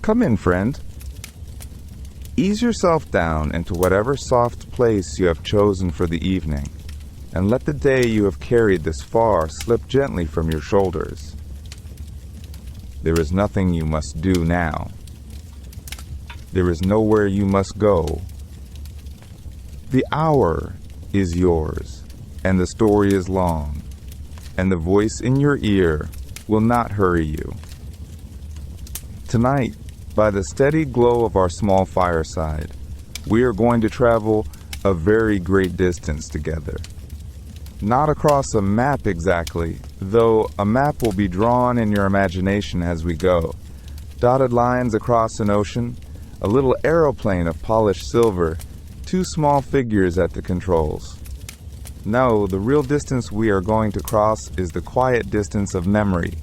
Come in, friend. Ease yourself down into whatever soft place you have chosen for the evening, and let the day you have carried this far slip gently from your shoulders. There is nothing you must do now. There is nowhere you must go. The hour is yours, and the story is long, and the voice in your ear will not hurry you. Tonight, by the steady glow of our small fireside, we are going to travel a very great distance together. Not across a map exactly, though a map will be drawn in your imagination as we go. Dotted lines across an ocean, a little aeroplane of polished silver, two small figures at the controls. No, the real distance we are going to cross is the quiet distance of memory.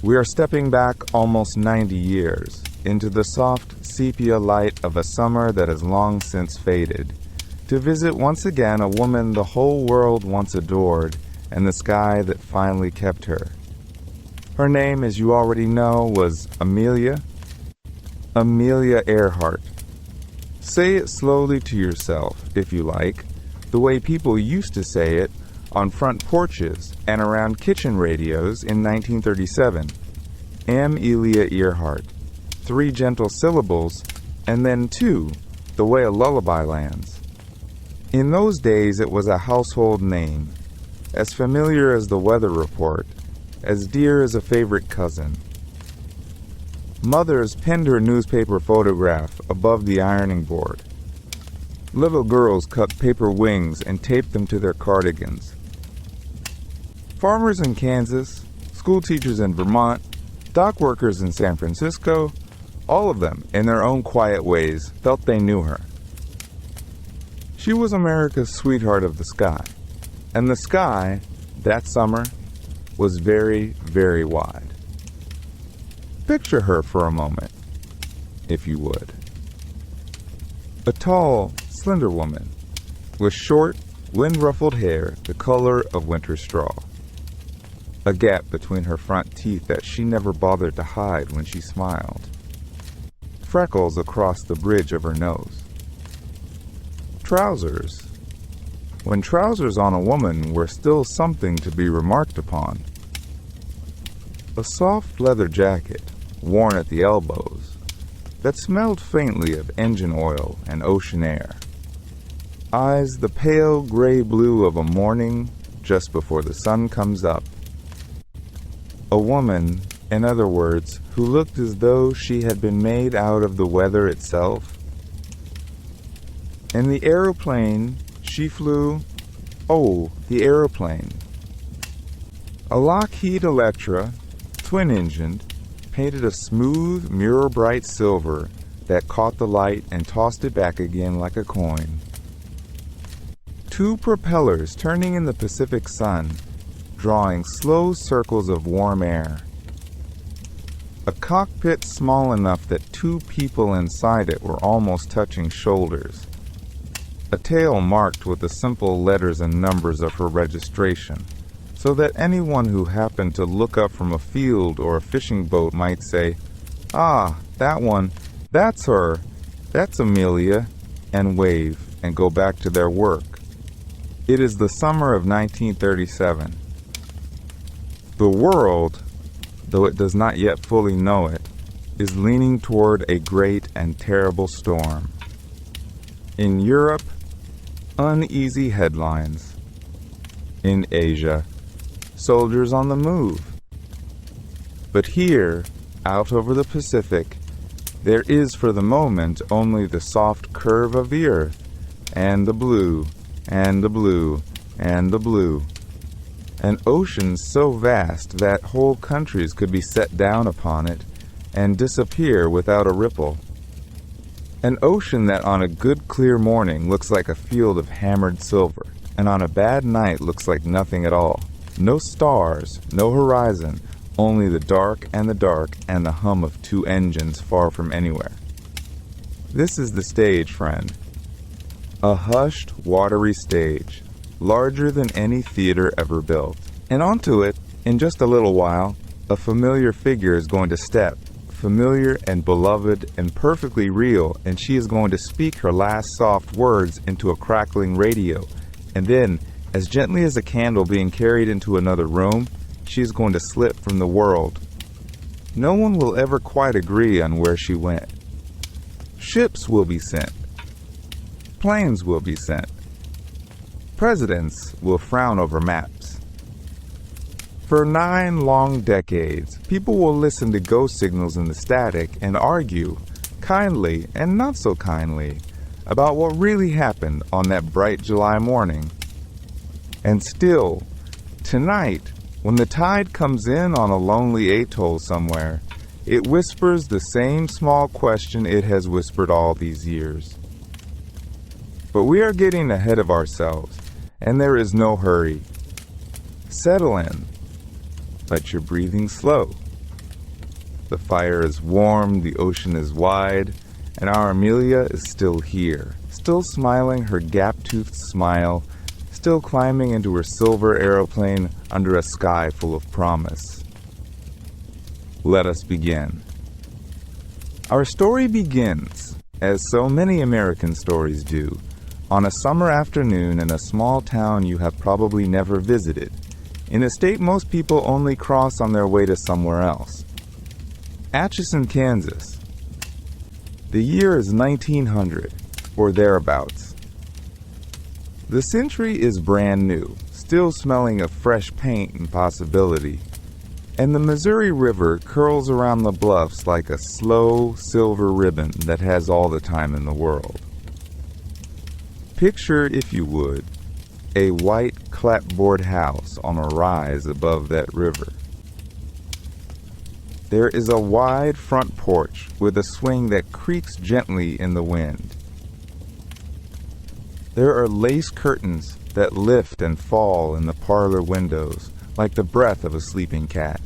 We are stepping back almost 90 years into the soft sepia light of a summer that has long since faded, to visit once again a woman the whole world once adored and the sky that finally kept her. Her name, as you already know, was Amelia Earhart. Say it slowly to yourself, if you like, the way people used to say it on front porches and around kitchen radios in 1937. Amelia Earhart. 3 gentle syllables, and then 2, the way a lullaby lands. In those days it was a household name, as familiar as the weather report, as dear as a favorite cousin. Mothers pinned her newspaper photograph above the ironing board. Little girls cut paper wings and taped them to their cardigans. Farmers in Kansas, school teachers in Vermont, dock workers in San Francisco, all of them, in their own quiet ways, felt they knew her. She was America's sweetheart of the sky, and the sky, that summer, was very, very wide. Picture her for a moment, if you would. A tall, slender woman, with short, wind-ruffled hair the color of winter straw. A gap between her front teeth that she never bothered to hide when she smiled. Freckles across the bridge of her nose. Trousers. When trousers on a woman were still something to be remarked upon. A soft leather jacket, worn at the elbows, that smelled faintly of engine oil and ocean air. Eyes the pale gray blue of a morning just before the sun comes up. A woman, in other words, who looked as though she had been made out of the weather itself. In the aeroplane she flew, the aeroplane. A Lockheed Electra, twin-engined, painted a smooth, mirror-bright silver that caught the light and tossed it back again like a coin. 2 propellers turning in the Pacific sun, drawing slow circles of warm air. A cockpit small enough that 2 people inside it were almost touching shoulders. A tail marked with the simple letters and numbers of her registration, so that anyone who happened to look up from a field or a fishing boat might say, "Ah, that one, that's her, that's Amelia," and wave and go back to their work. It is the summer of 1937. The world, though it does not yet fully know it, is leaning toward a great and terrible storm. In Europe, uneasy headlines. In Asia, soldiers on the move. But here, out over the Pacific, there is for the moment only the soft curve of the earth, and the blue, and the blue, and the blue. An ocean so vast that whole countries could be set down upon it and disappear without a ripple. An ocean that on a good clear morning looks like a field of hammered silver, and on a bad night looks like nothing at all. No stars, no horizon, only the dark and the hum of 2 engines far from anywhere. This is the stage, friend. A hushed, watery stage, larger than any theater ever built. And onto it, in just a little while, a familiar figure is going to step, familiar and beloved and perfectly real, and she is going to speak her last soft words into a crackling radio, and then, as gently as a candle being carried into another room, she is going to slip from the world. No one will ever quite agree on where she went. Ships will be sent. Planes will be sent. Presidents will frown over maps. For 9 long decades, people will listen to ghost signals in the static and argue, kindly and not so kindly, about what really happened on that bright July morning. And still, tonight, when the tide comes in on a lonely atoll somewhere, it whispers the same small question it has whispered all these years. But we are getting ahead of ourselves, and there is no hurry. Settle in, but you're breathing slow. The fire is warm, the ocean is wide, and our Amelia is still here, still smiling her gap-toothed smile, still climbing into her silver aeroplane under a sky full of promise. Let us begin. Our story begins, as so many American stories do, on a summer afternoon in a small town you have probably never visited, in a state most people only cross on their way to somewhere else. Atchison, Kansas. The year is 1900, or thereabouts. The century is brand new, still smelling of fresh paint and possibility, and the Missouri River curls around the bluffs like a slow silver ribbon that has all the time in the world. Picture, if you would, a white clapboard house on a rise above that river. There is a wide front porch with a swing that creaks gently in the wind. There are lace curtains that lift and fall in the parlor windows like the breath of a sleeping cat.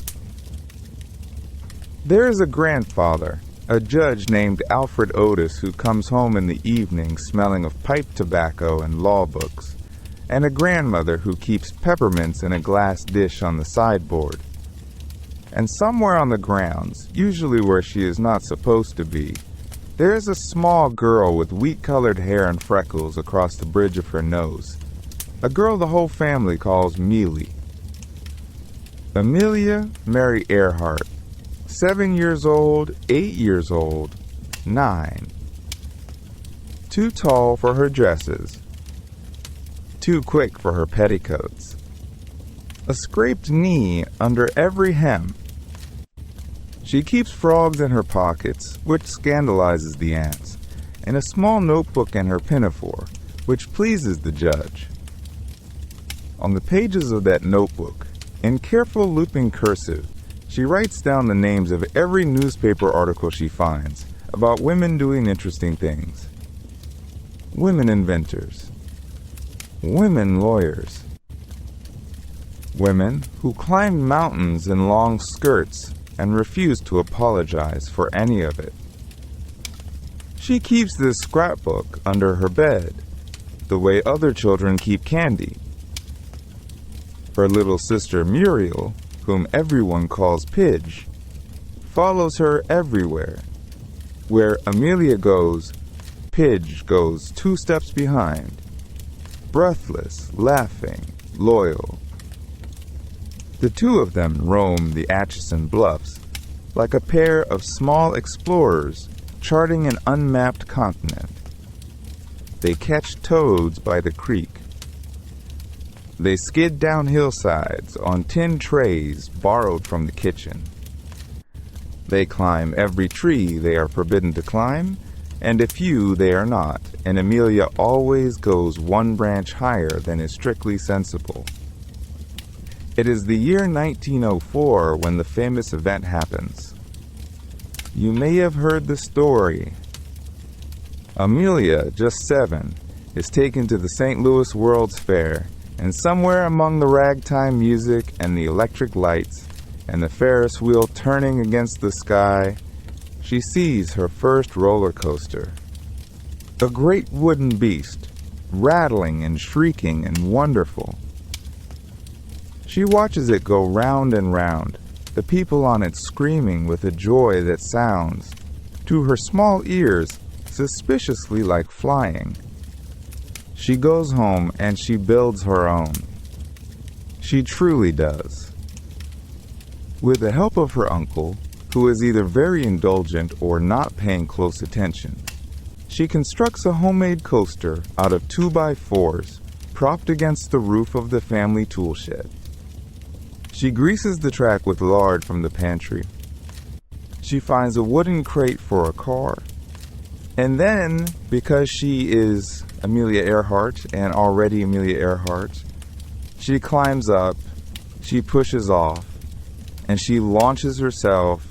There is a grandfather, a judge named Alfred Otis, who comes home in the evening smelling of pipe tobacco and law books, and a grandmother who keeps peppermints in a glass dish on the sideboard. And somewhere on the grounds, usually where she is not supposed to be, there is a small girl with wheat-colored hair and freckles across the bridge of her nose, a girl the whole family calls Mealy. Amelia Mary Earhart, 7 years old, 8 years old, 9. Too tall for her dresses, too quick for her petticoats, a scraped knee under every hem. She keeps frogs in her pockets, which scandalizes the ants, and a small notebook in her pinafore, which pleases the judge. On the pages of that notebook, in careful looping cursive, she writes down the names of every newspaper article she finds about women doing interesting things. Women inventors. Women lawyers. Women who climbed mountains in long skirts and refused to apologize for any of it. She keeps this scrapbook under her bed, the way other children keep candy. Her little sister Muriel, whom everyone calls Pidge, follows her everywhere. Where Amelia goes, Pidge goes 2 steps behind, breathless, laughing, loyal. The two of them roam the Atchison Bluffs like a pair of small explorers charting an unmapped continent. They catch toads by the creek. They skid down hillsides on tin trays borrowed from the kitchen. They climb every tree they are forbidden to climb, and a few they are not, and Amelia always goes 1 branch higher than is strictly sensible. It is the year 1904 when the famous event happens. You may have heard the story. Amelia, just 7, is taken to the St. Louis World's Fair, and somewhere among the ragtime music and the electric lights and the Ferris wheel turning against the sky, she sees her first roller coaster. A great wooden beast, rattling and shrieking and wonderful. She watches it go round and round, the people on it screaming with a joy that sounds, to her small ears, suspiciously like flying. She goes home and she builds her own. She truly does. With the help of her uncle, who is either very indulgent or not paying close attention, she constructs a homemade coaster out of 2x4s propped against the roof of the family tool shed. She greases the track with lard from the pantry. She finds a wooden crate for a car. And then, because she is Amelia Earhart and already Amelia Earhart, she climbs up, she pushes off, and she launches herself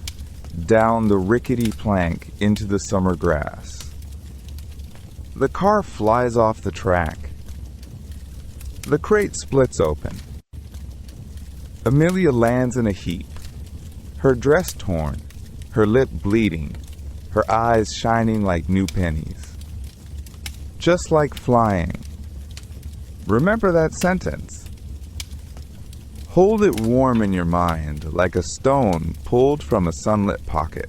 down the rickety plank into the summer grass. The car flies off the track. The crate splits open. Amelia lands in a heap, her dress torn, her lip bleeding, her eyes shining like new pennies. Just like flying. Remember that sentence. Hold it warm in your mind like a stone pulled from a sunlit pocket.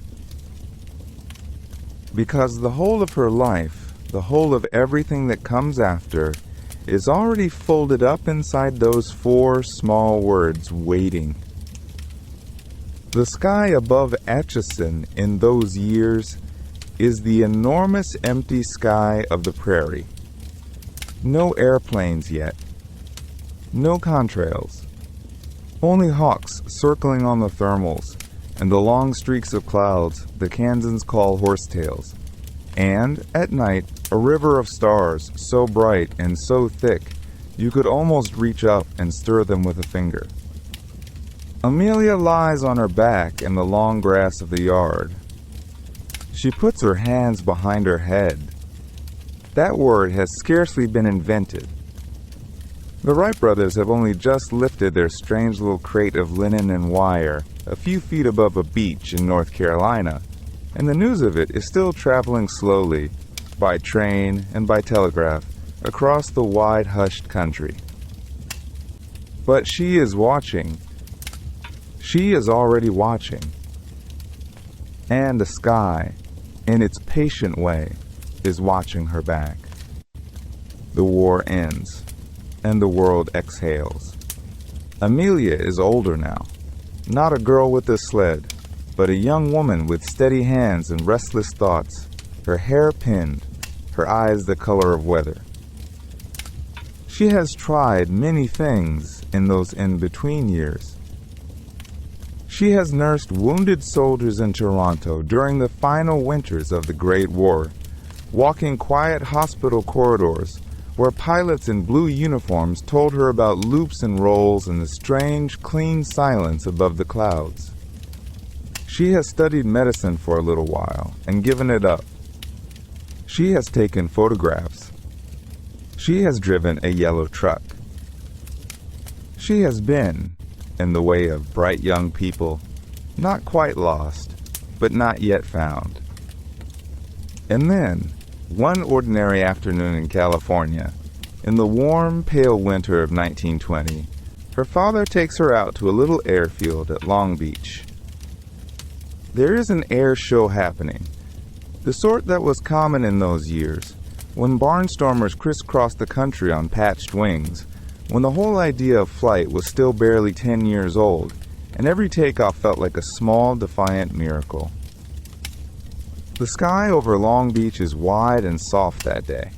Because the whole of her life, the whole of everything that comes after, is already folded up inside those 4 small words, waiting. The sky above Atchison in those years is the enormous empty sky of the prairie. No airplanes yet. No contrails. Only hawks circling on the thermals and the long streaks of clouds the Kansans call horsetails. And, at night, a river of stars so bright and so thick you could almost reach up and stir them with a finger. Amelia lies on her back in the long grass of the yard. She puts her hands behind her head. That word has scarcely been invented. The Wright brothers have only just lifted their strange little crate of linen and wire a few feet above a beach in North Carolina, and the news of it is still traveling slowly, by train and by telegraph, across the wide hushed country. But she is watching. She is already watching. And the sky, in its patient way, is watching her back. The war ends, and the world exhales. Amelia is older now, not a girl with a sled, but a young woman with steady hands and restless thoughts, her hair pinned, her eyes the color of weather. She has tried many things in those in-between years. She has nursed wounded soldiers in Toronto during the final winters of the Great War, walking quiet hospital corridors where pilots in blue uniforms told her about loops and rolls and the strange, clean silence above the clouds. She has studied medicine for a little while and given it up. She has taken photographs. She has driven a yellow truck. She has been, in the way of bright young people, not quite lost, but not yet found. And then, one ordinary afternoon in California, in the warm, pale winter of 1920, her father takes her out to a little airfield at Long Beach. There is an air show happening, the sort that was common in those years, when barnstormers crisscrossed the country on patched wings, when the whole idea of flight was still barely 10 years old, and every takeoff felt like a small, defiant miracle. The sky over Long Beach is wide and soft that day,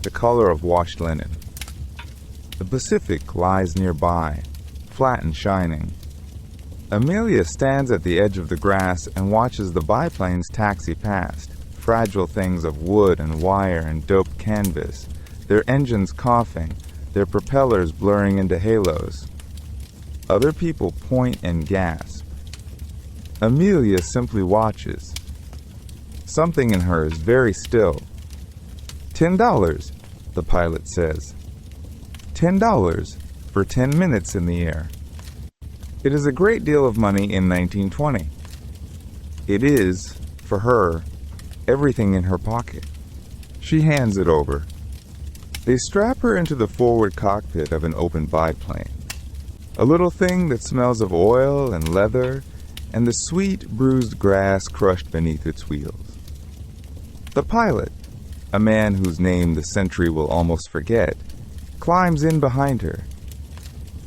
the color of washed linen. The Pacific lies nearby, flat and shining. Amelia stands at the edge of the grass and watches the biplanes taxi past, fragile things of wood and wire and doped canvas, their engines coughing, their propellers blurring into halos. Other people point and gasp. Amelia simply watches. Something in her is very still. $10, the pilot says. $10 for 10 minutes in the air. It is a great deal of money in 1920. It is, for her, everything in her pocket. She hands it over. They strap her into the forward cockpit of an open biplane. a little thing that smells of oil and leather and the sweet, bruised grass crushed beneath its wheels. The pilot, a man whose name the century will almost forget, climbs in behind her.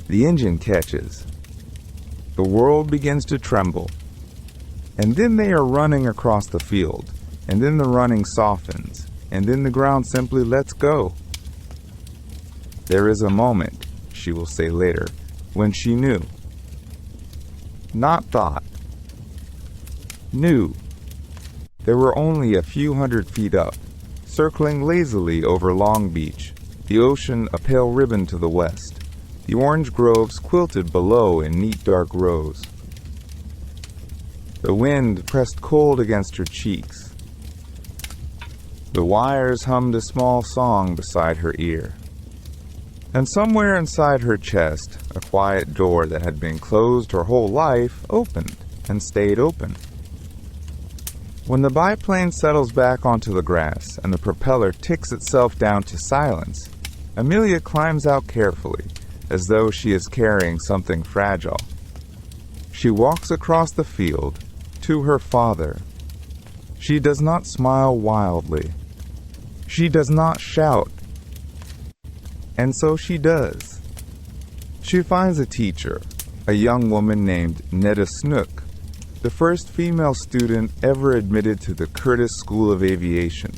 The engine catches. The world begins to tremble. And then they are running across the field, and then the running softens, and then the ground simply lets go. There is a moment, she will say later, when she knew. Not thought. Knew. They were only a few hundred feet up, circling lazily over Long Beach, the ocean a pale ribbon to the west, the orange groves quilted below in neat dark rows. The wind pressed cold against her cheeks. The wires hummed a small song beside her ear. And somewhere inside her chest, a quiet door that had been closed her whole life opened and stayed open. When the biplane settles back onto the grass and the propeller ticks itself down to silence, Amelia climbs out carefully, as though she is carrying something fragile. She walks across the field to her father. She does not smile wildly. She does not shout. And so she does. She finds a teacher, a young woman named Netta Snook, the first female student ever admitted to the Curtis School of Aviation,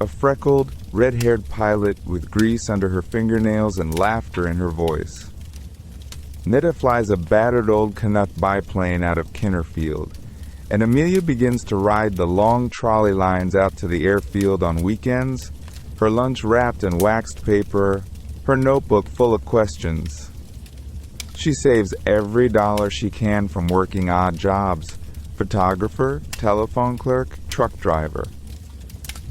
a freckled, red-haired pilot with grease under her fingernails and laughter in her voice. Netta flies a battered old Canuck biplane out of Kinnerfield, and Amelia begins to ride the long trolley lines out to the airfield on weekends, her lunch wrapped in waxed paper, her notebook full of questions. She saves every dollar she can from working odd jobs: photographer, telephone clerk, truck driver.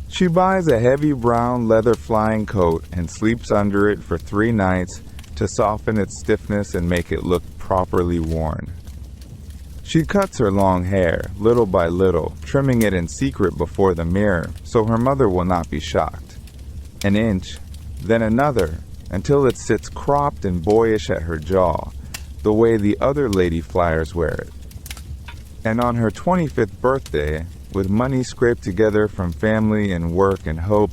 She buys a heavy brown leather flying coat and sleeps under it for 3 nights to soften its stiffness and make it look properly worn. She cuts her long hair, little by little, trimming it in secret before the mirror so her mother will not be shocked. An inch, then another, until it sits cropped and boyish at her jaw, the way the other lady flyers wear it. And on her 25th birthday, with money scraped together from family and work and hope,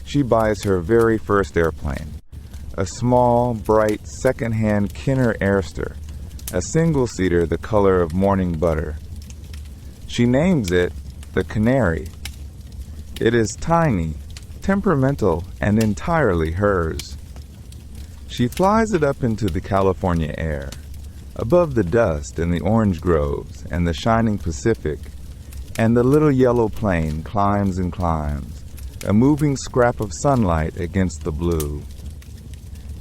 she buys her very first airplane, a small, bright, second-hand Kinner Airster, a single-seater the color of morning butter. She names it the Canary. It is tiny, temperamental, and entirely hers. She flies it up into the California air, above the dust and the orange groves and the shining Pacific, and the little yellow plane climbs and climbs, a moving scrap of sunlight against the blue.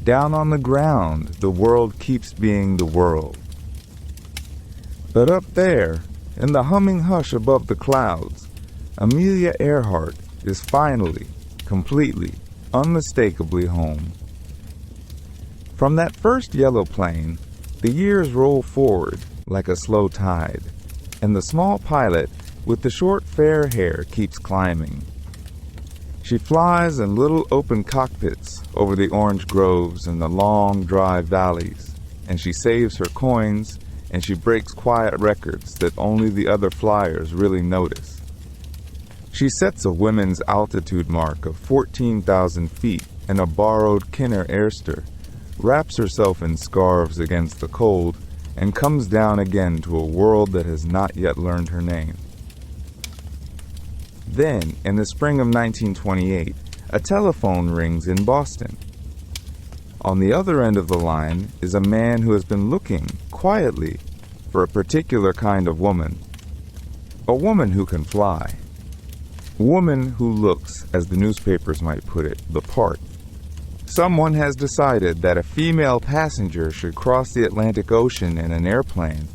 Down on the ground, the world keeps being the world. But up there, in the humming hush above the clouds, Amelia Earhart is finally, completely, unmistakably home. From that first yellow plane, the years roll forward like a slow tide, and the small pilot with the short fair hair keeps climbing. She flies in little open cockpits over the orange groves and the long, dry valleys, and she saves her coins, and she breaks quiet records that only the other flyers really notice. She sets a women's altitude mark of 14,000 feet in a borrowed Kinner Airster, wraps herself in scarves against the cold, and comes down again to a world that has not yet learned her name. Then, in the spring of 1928, a telephone rings in Boston. On the other end of the line is a man who has been looking, quietly, for a particular kind of woman. A woman who can fly. A woman who looks, as the newspapers might put it, the part. Someone has decided that a female passenger should cross the Atlantic Ocean in an airplane,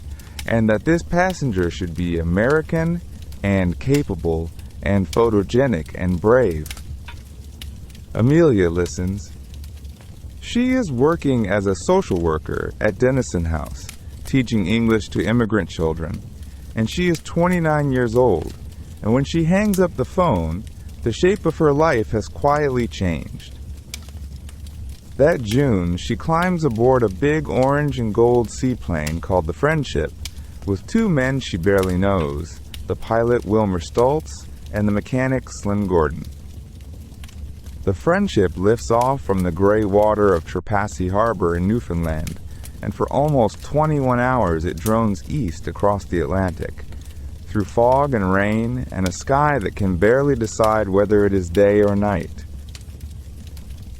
and that this passenger should be American and capable and photogenic and brave. Amelia listens. She is working as a social worker at Denison House, teaching English to immigrant children, and she is 29 years old, and when she hangs up the phone, the shape of her life has quietly changed. That June, she climbs aboard a big orange and gold seaplane called the Friendship, with two men she barely knows, the pilot Wilmer Stoltz and the mechanic Slim Gordon. The Friendship lifts off from the gray water of Trepassey Harbor in Newfoundland, and for almost 21 hours it drones east across the Atlantic, through fog and rain and a sky that can barely decide whether it is day or night.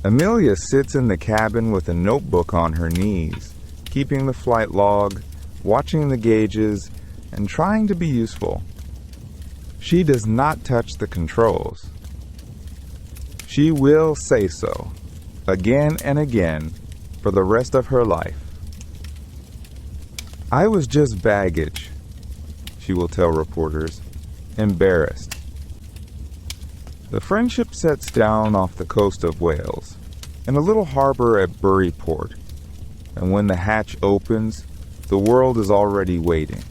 Amelia sits in the cabin with a notebook on her knees, keeping the flight log, watching the gauges, and trying to be useful. She does not touch the controls. She will say so, again and again, for the rest of her life. "I was just baggage," she will tell reporters, embarrassed. The Friendship sets down off the coast of Wales, in a little harbor at Buryport, and when the hatch opens, the world is already waiting.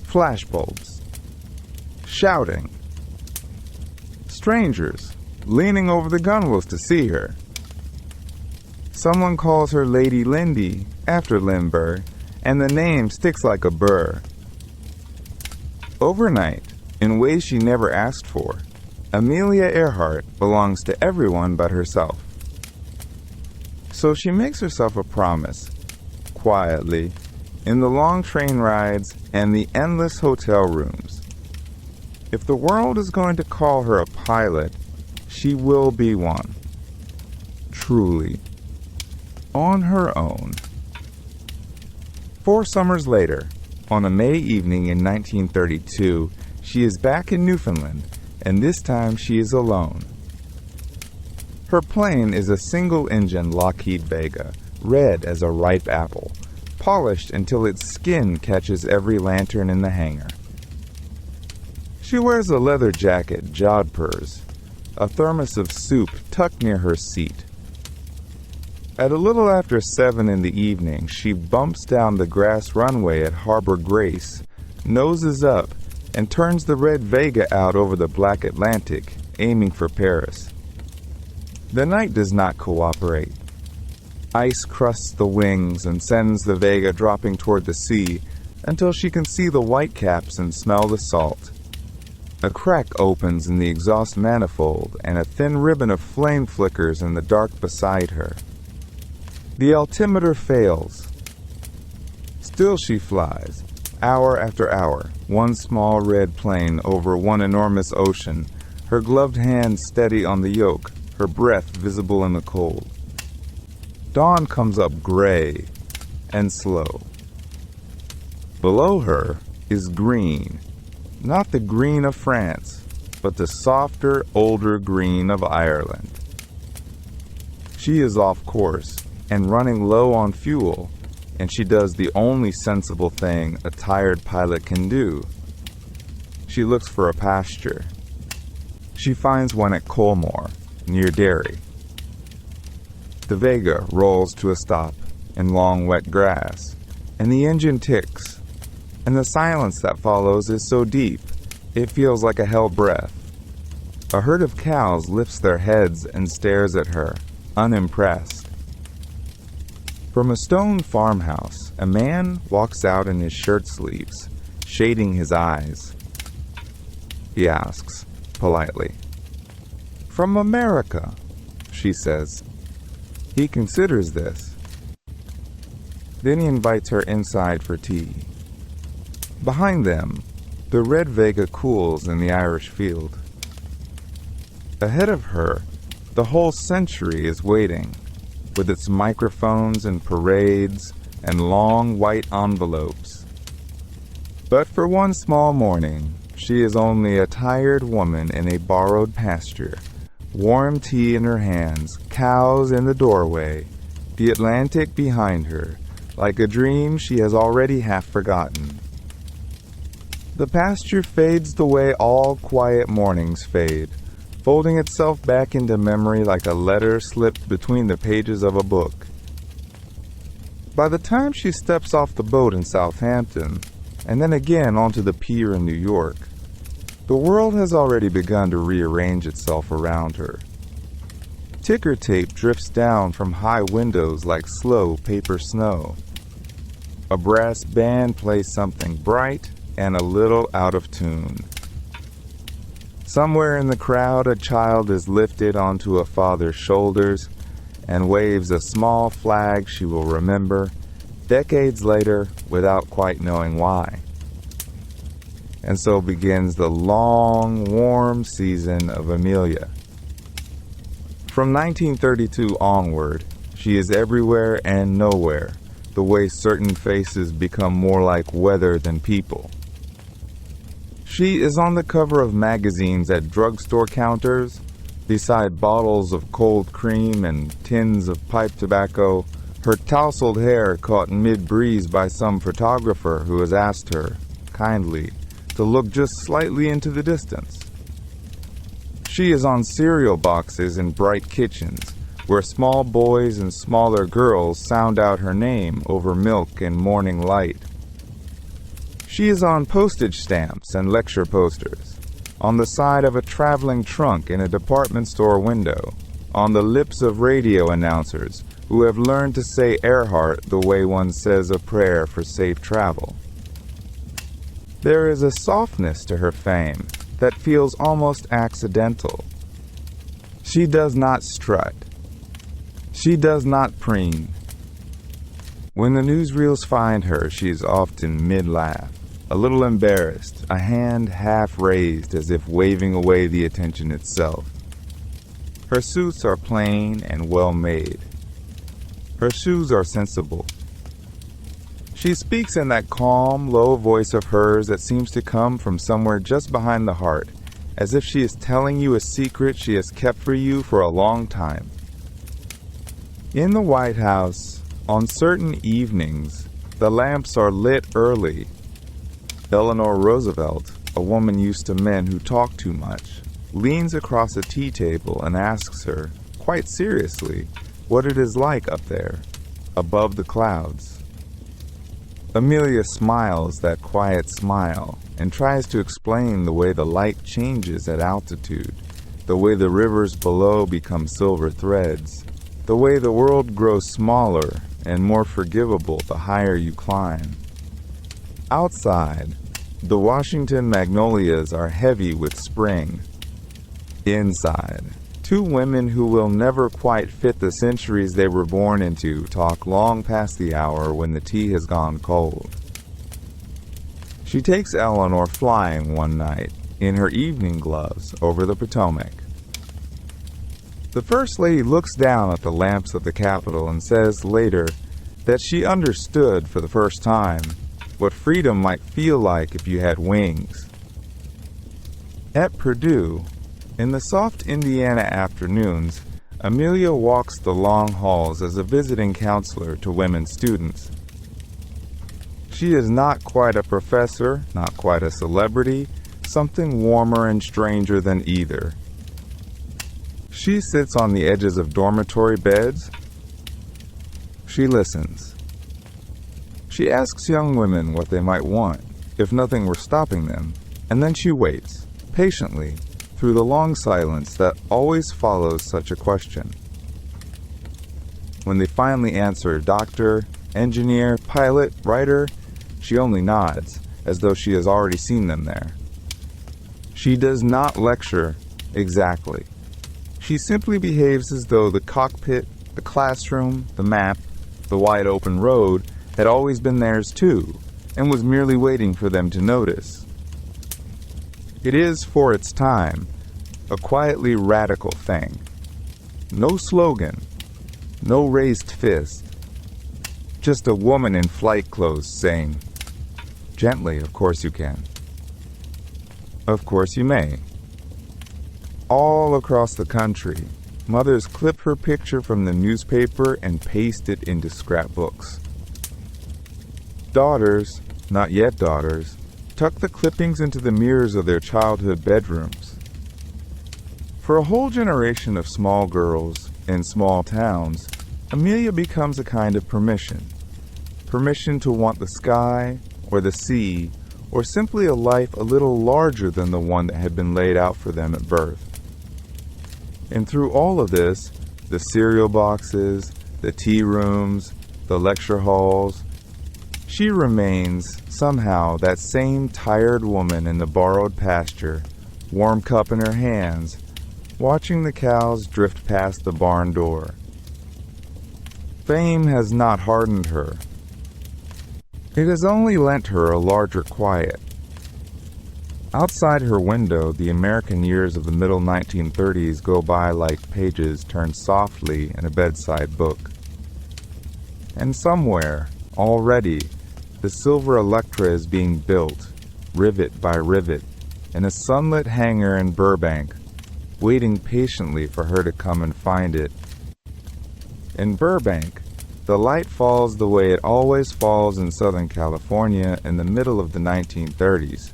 Flashbulbs, shouting, strangers leaning over the gunwales to see her. Someone calls her Lady Lindy after Limburg, and the name sticks like a burr. Overnight, in ways she never asked for, Amelia Earhart belongs to everyone but herself. So she makes herself a promise, quietly, in the long train rides and the endless hotel rooms. If the world is going to call her a pilot, she will be one. Truly. On her own. 4 summers later, on a May evening in 1932, she is back in Newfoundland, and this time she is alone. Her plane is a single-engine Lockheed Vega, red as a ripe apple, polished until its skin catches every lantern in the hangar. She wears a leather jacket, jodhpurs, a thermos of soup tucked near her seat. At a little after 7 in the evening, she bumps down the grass runway at Harbor Grace, noses up, and turns the red Vega out over the black Atlantic, aiming for Paris. The night does not cooperate. Ice crusts the wings and sends the Vega dropping toward the sea until she can see the white caps and smell the salt. A crack opens in the exhaust manifold and a thin ribbon of flame flickers in the dark beside her. The altimeter fails. Still she flies, hour after hour, one small red plane over one enormous ocean, her gloved hands steady on the yoke, her breath visible in the cold. Dawn comes up gray and slow. Below her is green, not the green of France, but the softer, older green of Ireland. She is off course and running low on fuel, and she does the only sensible thing a tired pilot can do. She looks for a pasture. She finds one at Colmore, near Derry. The Vega rolls to a stop in long wet grass, and the engine ticks, and the silence that follows is so deep, it feels like a held breath. A herd of cows lifts their heads and stares at her, unimpressed. From a stone farmhouse, a man walks out in his shirt sleeves, shading his eyes. He asks, politely. "From America," she says. He considers this. Then he invites her inside for tea. Behind them, the red Vega cools in the Irish field. Ahead of her, the whole century is waiting, with its microphones and parades and long white envelopes. But for one small morning, she is only a tired woman in a borrowed pasture, warm tea in her hands, cows in the doorway, the Atlantic behind her, like a dream she has already half forgotten. The pasture fades the way all quiet mornings fade, folding itself back into memory like a letter slipped between the pages of a book. By the time she steps off the boat in Southampton, and then again onto the pier in New York, the world has already begun to rearrange itself around her. Ticker tape drifts down from high windows like slow paper snow. A brass band plays something bright and a little out of tune. Somewhere in the crowd, a child is lifted onto a father's shoulders and waves a small flag she will remember decades later without quite knowing why. And so begins the long, warm season of Amelia. From 1932 onward, she is everywhere and nowhere, the way certain faces become more like weather than people. She is on the cover of magazines at drugstore counters, beside bottles of cold cream and tins of pipe tobacco, her tousled hair caught mid-breeze by some photographer who has asked her, kindly, to look just slightly into the distance. She is on cereal boxes in bright kitchens, where small boys and smaller girls sound out her name over milk and morning light. She is on postage stamps and lecture posters, on the side of a traveling trunk in a department store window, on the lips of radio announcers who have learned to say Earhart the way one says a prayer for safe travel. There is a softness to her fame that feels almost accidental. She does not strut. She does not preen. When the newsreels find her, she is often mid-laugh, a little embarrassed, a hand half raised as if waving away the attention itself. Her suits are plain and well made. Her shoes are sensible. She speaks in that calm, low voice of hers that seems to come from somewhere just behind the heart, as if she is telling you a secret she has kept for you for a long time. In the White House, on certain evenings, the lamps are lit early. Eleanor Roosevelt, a woman used to men who talk too much, leans across a tea table and asks her, quite seriously, what it is like up there, above the clouds. Amelia smiles that quiet smile and tries to explain the way the light changes at altitude, the way the rivers below become silver threads, the way the world grows smaller and more forgivable the higher you climb. Outside, the Washington magnolias are heavy with spring. Inside, two women who will never quite fit the centuries they were born into talk long past the hour when the tea has gone cold. She takes Eleanor flying one night in her evening gloves over the Potomac. The First Lady looks down at the lamps of the Capitol and says later that she understood for the first time what freedom might feel like if you had wings. At Purdue, in the soft Indiana afternoons, Amelia walks the long halls as a visiting counselor to women students. She is not quite a professor, not quite a celebrity, something warmer and stranger than either. She sits on the edges of dormitory beds. She listens. She asks young women what they might want, if nothing were stopping them, and then she waits, patiently, through the long silence that always follows such a question. When they finally answer doctor, engineer, pilot, writer, she only nods, as though she has already seen them there. She does not lecture exactly. She simply behaves as though the cockpit, the classroom, the map, the wide open road had always been theirs too, and was merely waiting for them to notice. It is, for its time, a quietly radical thing. No slogan, no raised fist, just a woman in flight clothes saying, "Gently, of course you can. Of course you may." All across the country, mothers clip her picture from the newspaper and paste it into scrapbooks. Daughters, not yet daughters, tuck the clippings into the mirrors of their childhood bedrooms. For a whole generation of small girls in small towns, Amelia becomes a kind of permission. Permission to want the sky, or the sea, or simply a life a little larger than the one that had been laid out for them at birth. And through all of this, the cereal boxes, the tea rooms, the lecture halls. She remains, somehow, that same tired woman in the borrowed pasture, warm cup in her hands, watching the cows drift past the barn door. Fame has not hardened her. It has only lent her a larger quiet. Outside her window, the American years of the middle 1930s go by like pages turned softly in a bedside book. And somewhere, already, the silver Electra is being built, rivet by rivet, in a sunlit hangar in Burbank, waiting patiently for her to come and find it. In Burbank, the light falls the way it always falls in Southern California in the middle of the 1930s.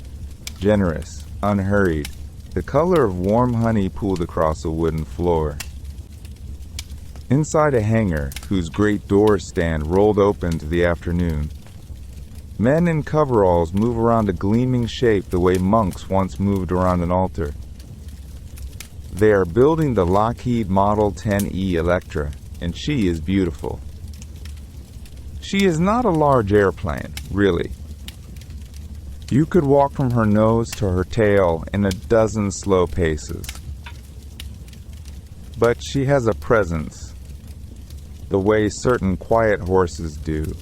Generous, unhurried, the color of warm honey pooled across a wooden floor. Inside a hangar, whose great doors stand rolled open to the afternoon, men in coveralls move around a gleaming shape the way monks once moved around an altar. They are building the Lockheed Model 10E Electra, and she is beautiful. She is not a large airplane, really. You could walk from her nose to her tail in a dozen slow paces. But she has a presence, the way certain quiet horses do.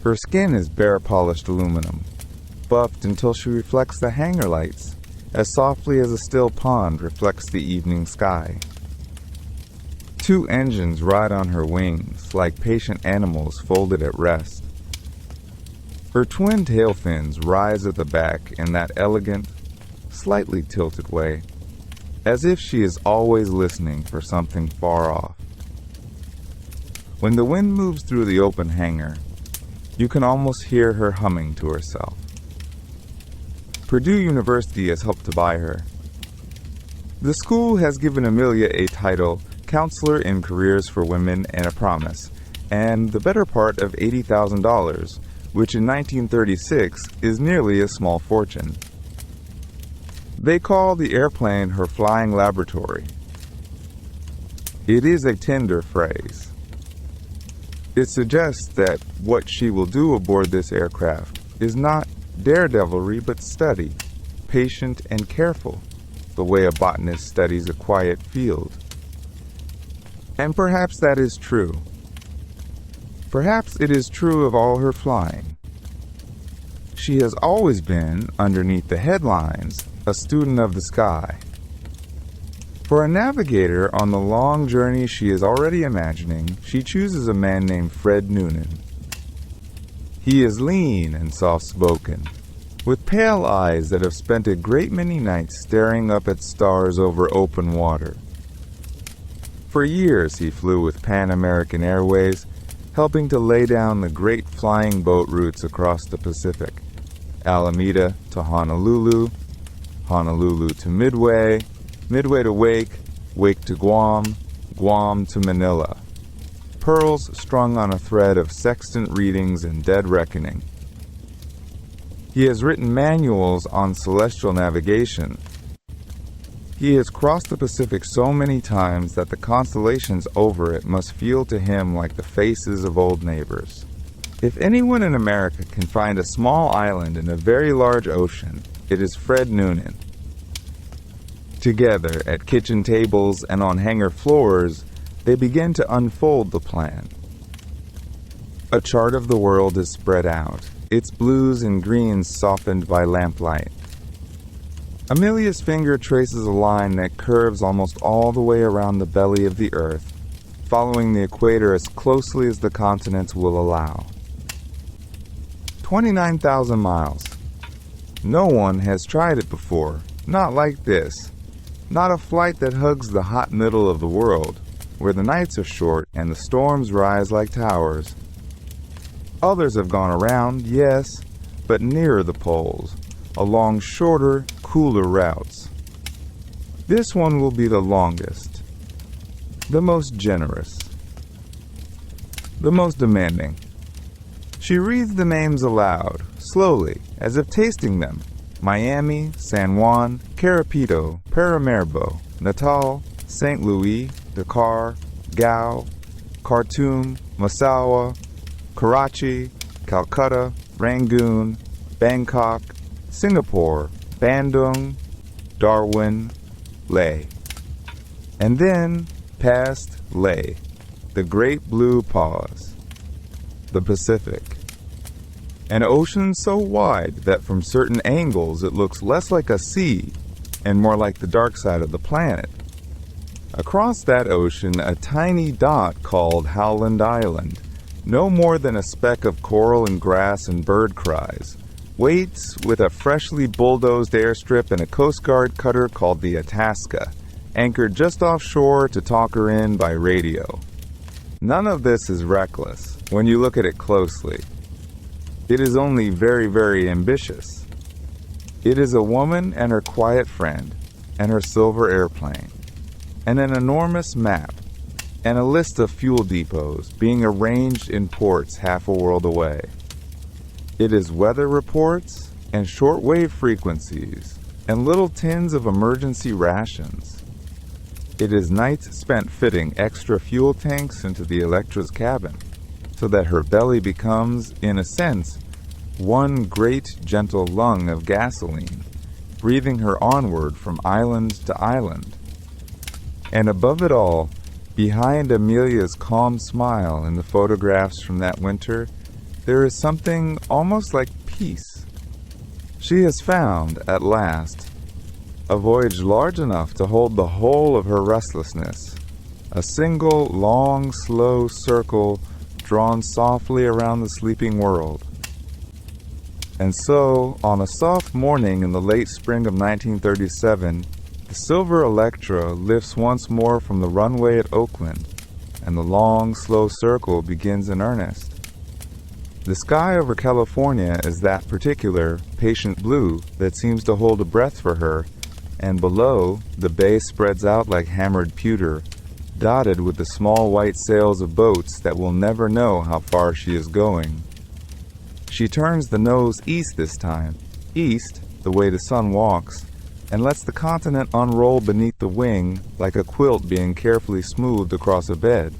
Her skin is bare polished aluminum, buffed until she reflects the hangar lights, as softly as a still pond reflects the evening sky. 2 engines ride on her wings like patient animals folded at rest. Her twin tail fins rise at the back in that elegant, slightly tilted way, as if she is always listening for something far off. When the wind moves through the open hangar, you can almost hear her humming to herself. Purdue University has helped to buy her. The school has given Amelia a title, Counselor in Careers for Women, and a promise, and the better part of $80,000, which in 1936 is nearly a small fortune. They call the airplane her flying laboratory. It is a tender phrase. It suggests that what she will do aboard this aircraft is not daredevilry but study, patient and careful, the way a botanist studies a quiet field. And perhaps that is true. Perhaps it is true of all her flying. She has always been, underneath the headlines, a student of the sky. For a navigator on the long journey she is already imagining, she chooses a man named Fred Noonan. He is lean and soft-spoken, with pale eyes that have spent a great many nights staring up at stars over open water. For years he flew with Pan American Airways, helping to lay down the great flying boat routes across the Pacific. Alameda to Honolulu, Honolulu to Midway, Midway to Wake, Wake to Guam, Guam to Manila. Pearls strung on a thread of sextant readings and dead reckoning. He has written manuals on celestial navigation. He has crossed the Pacific so many times that the constellations over it must feel to him like the faces of old neighbors. If anyone in America can find a small island in a very large ocean, it is Fred Noonan. Together, at kitchen tables and on hangar floors, they begin to unfold the plan. A chart of the world is spread out, its blues and greens softened by lamplight. Amelia's finger traces a line that curves almost all the way around the belly of the Earth, following the equator as closely as the continents will allow. 29,000 miles. No one has tried it before, not like this. Not a flight that hugs the hot middle of the world, where the nights are short and the storms rise like towers. Others have gone around, yes, but nearer the poles, along shorter, cooler routes. This one will be the longest, the most generous, the most demanding. She reads the names aloud, slowly, as if tasting them. Miami, San Juan, Carapito, Paramaribo, Natal, St. Louis, Dakar, Gao, Khartoum, Massawa, Karachi, Calcutta, Rangoon, Bangkok, Singapore, Bandung, Darwin, Leh. And then past Leh, the Great Blue Pause, the Pacific. An ocean so wide that from certain angles it looks less like a sea and more like the dark side of the planet. Across that ocean, a tiny dot called Howland Island, no more than a speck of coral and grass and bird cries, waits with a freshly bulldozed airstrip and a Coast Guard cutter called the Itasca, anchored just offshore to talk her in by radio. None of this is reckless when you look at it closely. It is only very, very ambitious. It is a woman and her quiet friend and her silver airplane, and an enormous map, and a list of fuel depots being arranged in ports half a world away. It is weather reports and shortwave frequencies and little tins of emergency rations. It is nights spent fitting extra fuel tanks into the Electra's cabin so that her belly becomes, in a sense, one great gentle lung of gasoline, breathing her onward from island to island. And above it all, behind Amelia's calm smile in the photographs from that winter, there is something almost like peace. She has found, at last, a voyage large enough to hold the whole of her restlessness, a single, long, slow circle drawn softly around the sleeping world. And so, on a soft morning in the late spring of 1937, the silver Electra lifts once more from the runway at Oakland, and the long, slow circle begins in earnest. The sky over California is that particular, patient blue that seems to hold a breath for her, and below, the bay spreads out like hammered pewter, dotted with the small white sails of boats that will never know how far she is going. She turns the nose east this time, east, the way the sun walks, and lets the continent unroll beneath the wing like a quilt being carefully smoothed across a bed.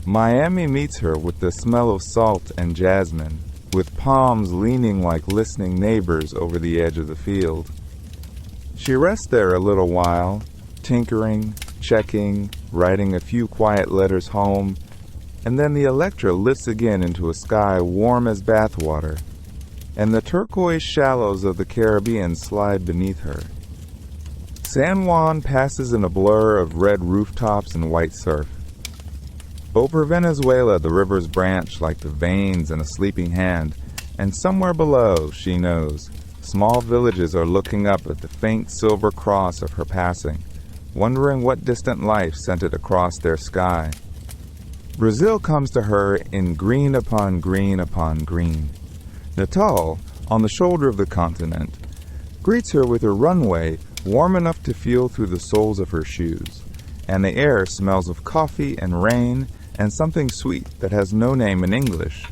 Miami meets her with the smell of salt and jasmine, with palms leaning like listening neighbors over the edge of the field. She rests there a little while, tinkering, checking, writing a few quiet letters home, and then the Electra lifts again into a sky warm as bathwater, and the turquoise shallows of the Caribbean slide beneath her. San Juan passes in a blur of red rooftops and white surf. Over Venezuela the rivers branch like the veins in a sleeping hand, and somewhere below, she knows, small villages are looking up at the faint silver cross of her passing, wondering what distant life sent it across their sky. Brazil comes to her in green upon green upon green. Natal, on the shoulder of the continent, greets her with her runway warm enough to feel through the soles of her shoes, and the air smells of coffee and rain and something sweet that has no name in English.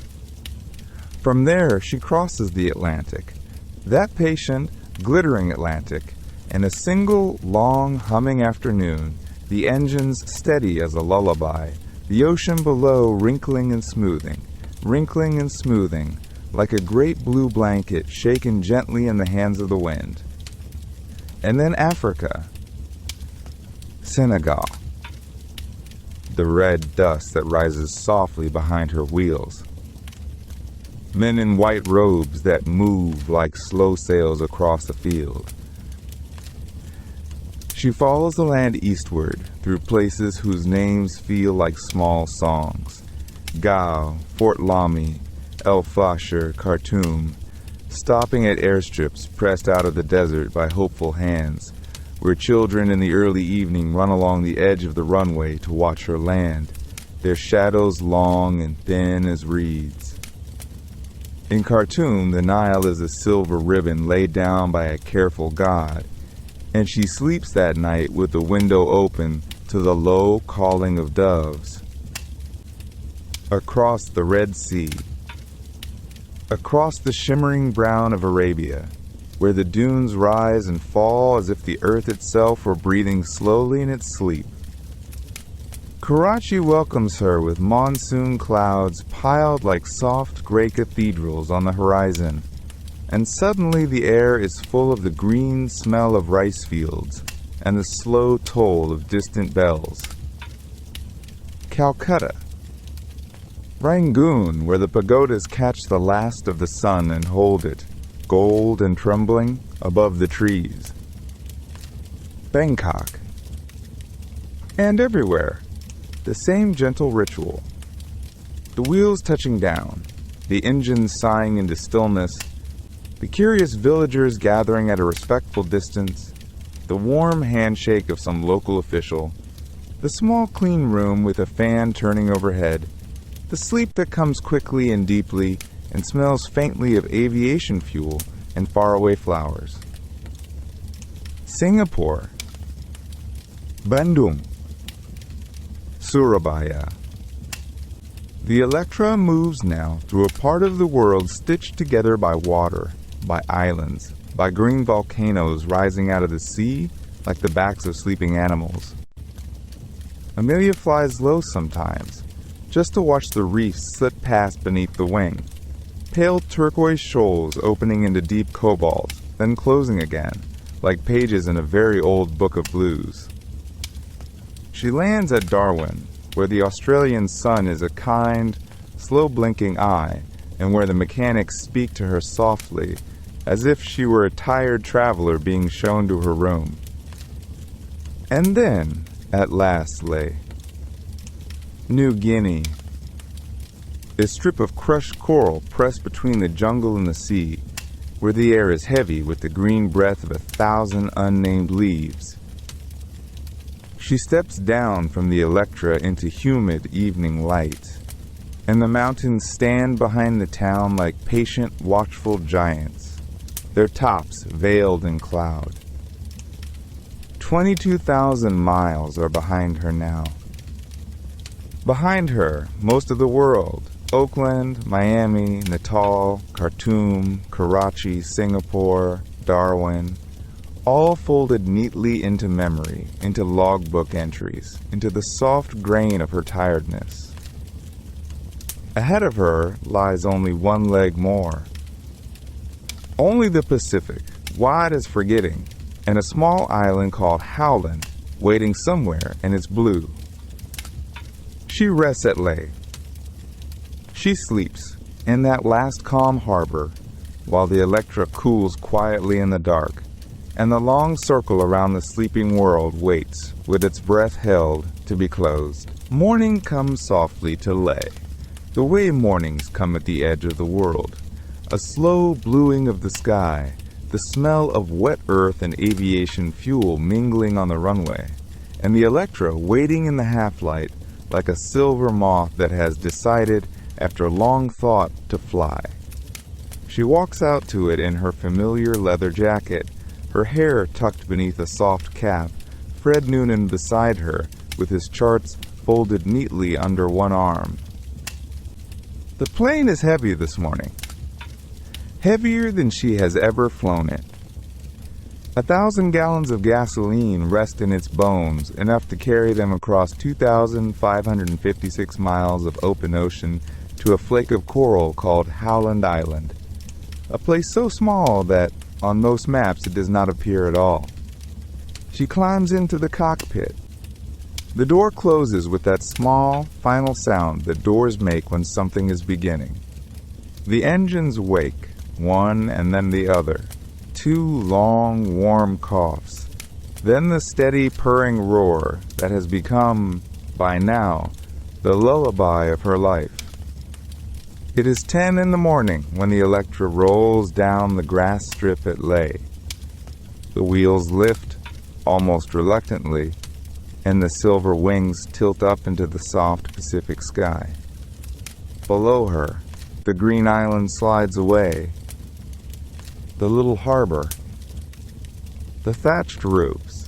From there she crosses the Atlantic, that patient, glittering Atlantic, in a single, long, humming afternoon, the engines steady as a lullaby, the ocean below wrinkling and smoothing, like a great blue blanket shaken gently in the hands of the wind. And then Africa, Senegal, the red dust that rises softly behind her wheels. Men in white robes that move like slow sails across the field. She follows the land eastward through places whose names feel like small songs. Gao, Fort Lamy, El Fasher, Khartoum, stopping at airstrips pressed out of the desert by hopeful hands, where children in the early evening run along the edge of the runway to watch her land, their shadows long and thin as reeds. In Khartoum, the Nile is a silver ribbon laid down by a careful god, and she sleeps that night with the window open to the low calling of doves. Across the Red Sea, across the shimmering brown of Arabia, where the dunes rise and fall as if the earth itself were breathing slowly in its sleep, Karachi welcomes her with monsoon clouds piled like soft gray cathedrals on the horizon, and suddenly the air is full of the green smell of rice fields and the slow toll of distant bells. Calcutta. Rangoon, where the pagodas catch the last of the sun and hold it, gold and trembling, above the trees. Bangkok. And everywhere, the same gentle ritual. The wheels touching down, the engines sighing into stillness, the curious villagers gathering at a respectful distance, the warm handshake of some local official, the small clean room with a fan turning overhead, the sleep that comes quickly and deeply and smells faintly of aviation fuel and faraway flowers. Singapore. Bandung. Surabaya. The Electra moves now through a part of the world stitched together by water, by islands, by green volcanoes rising out of the sea like the backs of sleeping animals. Amelia flies low sometimes, just to watch the reefs slip past beneath the wing, pale turquoise shoals opening into deep cobalt, then closing again, like pages in a very old book of blues. She lands at Darwin, where the Australian sun is a kind, slow-blinking eye, and where the mechanics speak to her softly, as if she were a tired traveler being shown to her room. And then, at last, lay New Guinea. A strip of crushed coral pressed between the jungle and the sea, where the air is heavy with the green breath of 1,000 unnamed leaves. She steps down from the Electra into humid evening light, and the mountains stand behind the town like patient, watchful giants, their tops veiled in cloud. 22,000 miles are behind her now. Behind her, most of the world, Oakland, Miami, Natal, Khartoum, Karachi, Singapore, Darwin, all folded neatly into memory, into logbook entries, into the soft grain of her tiredness. Ahead of her lies only one leg more. Only the Pacific, wide as forgetting, and a small island called Howland, waiting somewhere, and it's blue. She rests at Leh. She sleeps in that last calm harbor, while the Electra cools quietly in the dark, and the long circle around the sleeping world waits, with its breath held, to be closed. Morning comes softly to Leh, the way mornings come at the edge of the world, a slow bluing of the sky, the smell of wet earth and aviation fuel mingling on the runway, and the Electra waiting in the half-light like a silver moth that has decided, after long thought, to fly. She walks out to it in her familiar leather jacket, her hair tucked beneath a soft cap, Fred Noonan beside her, with his charts folded neatly under one arm. The plane is heavy this morning. Heavier than she has ever flown it. 1,000 gallons of gasoline rest in its bones, enough to carry them across 2,556 miles of open ocean to a flake of coral called Howland Island, a place so small that, on most maps, it does not appear at all. She climbs into the cockpit. The door closes with that small, final sound that doors make when something is beginning. The engines wake, one and then the other. 2 long, warm coughs. Then the steady, purring roar that has become, by now, the lullaby of her life. It is 10 in the morning when the Electra rolls down the grass strip at Leh. The wheels lift, almost reluctantly, and the silver wings tilt up into the soft Pacific sky. Below her, the green island slides away. The little harbor, the thatched roofs,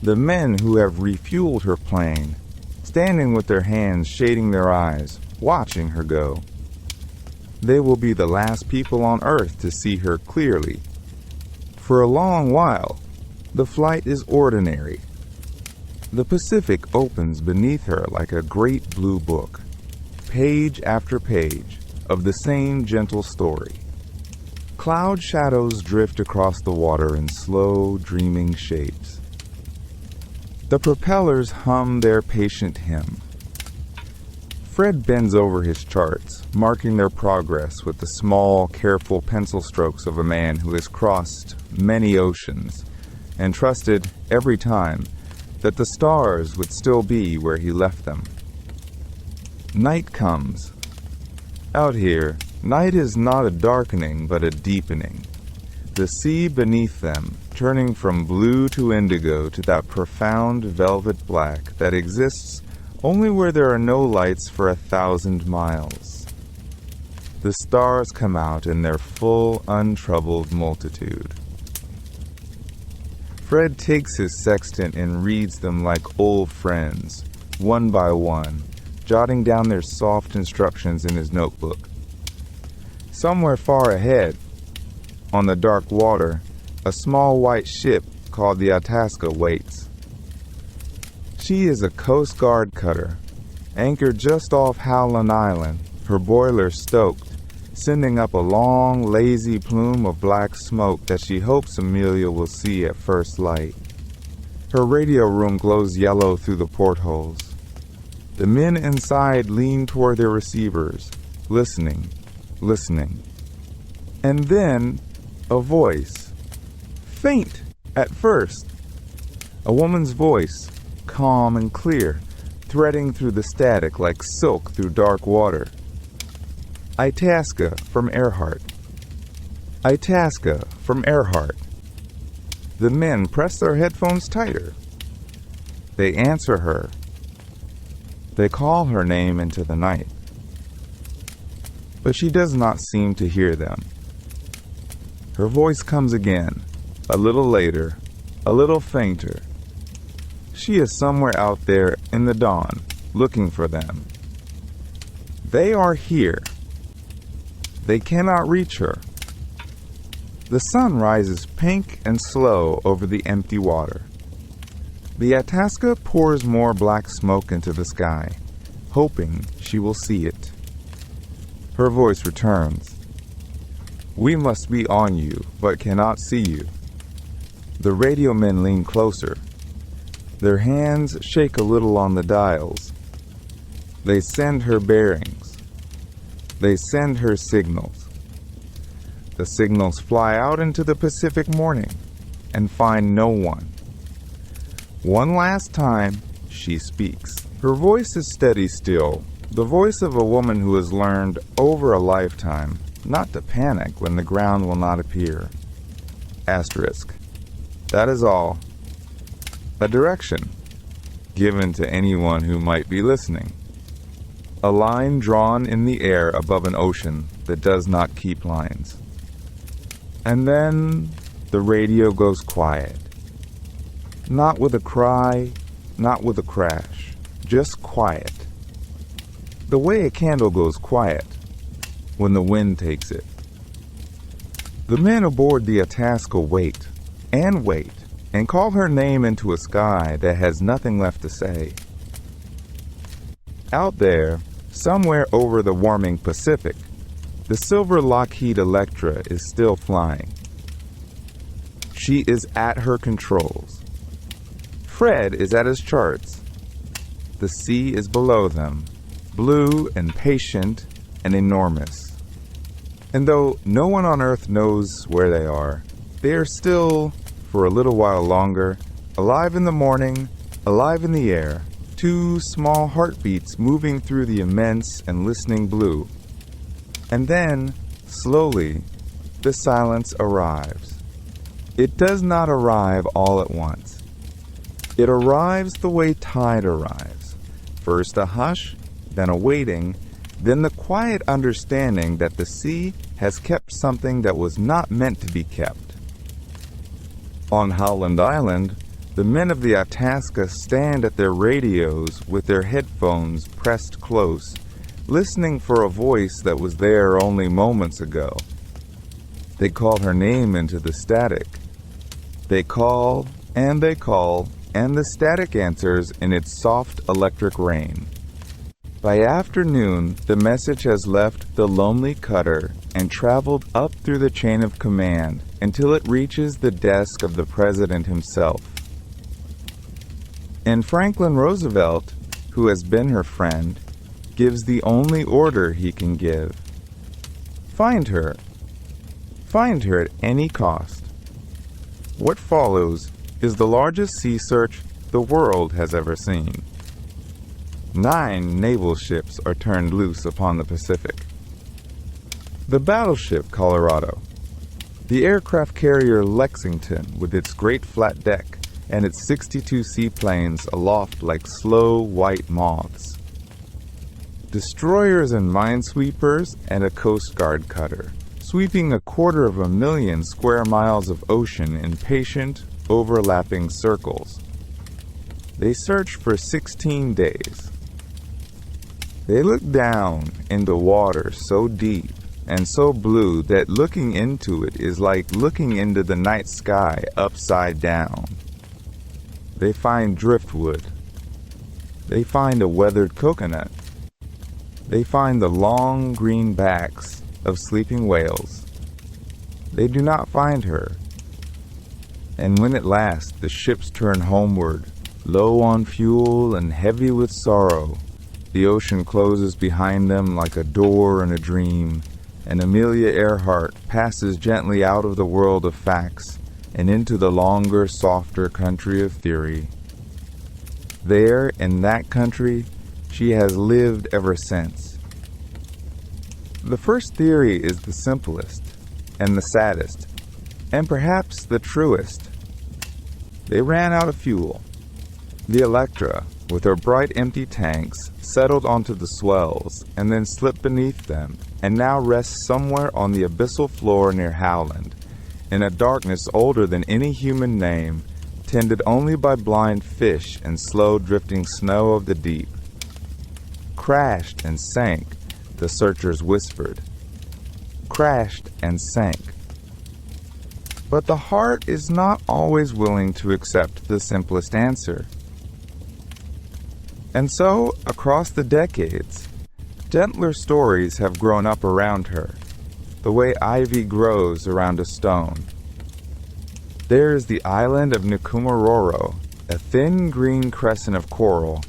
the men who have refueled her plane, standing with their hands shading their eyes, watching her go. They will be the last people on Earth to see her clearly. For a long while, the flight is ordinary. The Pacific opens beneath her like a great blue book, page after page of the same gentle story. Cloud shadows drift across the water in slow, dreaming shapes. The propellers hum their patient hymn. Fred bends over his charts, marking their progress with the small, careful pencil strokes of a man who has crossed many oceans and trusted every time that the stars would still be where he left them. Night comes. Out here, night is not a darkening but a deepening. The sea beneath them, turning from blue to indigo to that profound velvet black that exists only where there are no lights for 1,000 miles. The stars come out in their full, untroubled multitude. Fred takes his sextant and reads them like old friends, one by one, jotting down their soft instructions in his notebook. Somewhere far ahead, on the dark water, a small white ship called the Itasca waits. She is a Coast Guard cutter, anchored just off Howland Island, her boiler stoked, sending up a long, lazy plume of black smoke that she hopes Amelia will see at first light. Her radio room glows yellow through the portholes. The men inside lean toward their receivers, listening. And then, a voice. Faint, at first. A woman's voice, calm and clear, threading through the static like silk through dark water. Itasca from Earhart. Itasca from Earhart. The men press their headphones tighter. They answer her. They call her name into the night. But she does not seem to hear them. Her voice comes again, a little later, a little fainter. She is somewhere out there in the dawn, looking for them. They are here. They cannot reach her. The sun rises pink and slow over the empty water. The Itasca pours more black smoke into the sky, hoping she will see it. Her voice returns. We must be on you, but cannot see you. The radio men lean closer. Their hands shake a little on the dials. They send her bearings. They send her signals. The signals fly out into the Pacific morning and find no one. One last time, she speaks. Her voice is steady still, the voice of a woman who has learned over a lifetime not to panic when the ground will not appear. Asterisk. That is all. A direction, given to anyone who might be listening. A line drawn in the air above an ocean that does not keep lines. And then the radio goes quiet. Not with a cry, not with a crash, just quiet. The way a candle goes quiet when the wind takes it. The men aboard the Itasca wait, and call her name into a sky that has nothing left to say. Out there, somewhere over the warming Pacific, the silver Lockheed Electra is still flying. She is at her controls. Fred is at his charts. The sea is below them, blue and patient and enormous. And though no one on Earth knows where they are still, for a little while longer, alive in the morning, alive in the air, two small heartbeats moving through the immense and listening blue. And then, slowly, the silence arrives. It does not arrive all at once. It arrives the way tide arrives. First a hush, then a waiting, then the quiet understanding that the sea has kept something that was not meant to be kept. On Howland Island, the men of the Itasca stand at their radios with their headphones pressed close, listening for a voice that was there only moments ago. They call her name into the static. They call, and they call, and the static answers in its soft electric rain. By afternoon, the message has left the lonely cutter and traveled up through the chain of command until it reaches the desk of the president himself. And Franklin Roosevelt, who has been her friend, gives the only order he can give. Find her. Find her at any cost. What follows is the largest sea search the world has ever seen. 9 naval ships are turned loose upon the Pacific. The battleship Colorado, the aircraft carrier Lexington with its great flat deck and its 62 seaplanes aloft like slow white moths, destroyers and minesweepers, and a Coast Guard cutter, sweeping 250,000 square miles of ocean in patient, overlapping circles. They search for 16 days. They look down into water so deep and so blue that looking into it is like looking into the night sky upside down. They find driftwood. They find a weathered coconut. They find the long green backs of sleeping whales. They do not find her. And when at last the ships turn homeward, low on fuel and heavy with sorrow, the ocean closes behind them like a door in a dream, and Amelia Earhart passes gently out of the world of facts and into the longer, softer country of theory. There, in that country, she has lived ever since. The first theory is the simplest, and the saddest, and perhaps the truest. They ran out of fuel. The Electra, with her bright empty tanks, settled onto the swells and then slipped beneath them, and now rests somewhere on the abyssal floor near Howland, in a darkness older than any human name, tended only by blind fish and slow drifting snow of the deep. Crashed and sank, the searchers whispered. Crashed and sank. But the heart is not always willing to accept the simplest answer. And so, across the decades, gentler stories have grown up around her, the way ivy grows around a stone. There is the island of Nikumaroro, a thin green crescent of coral,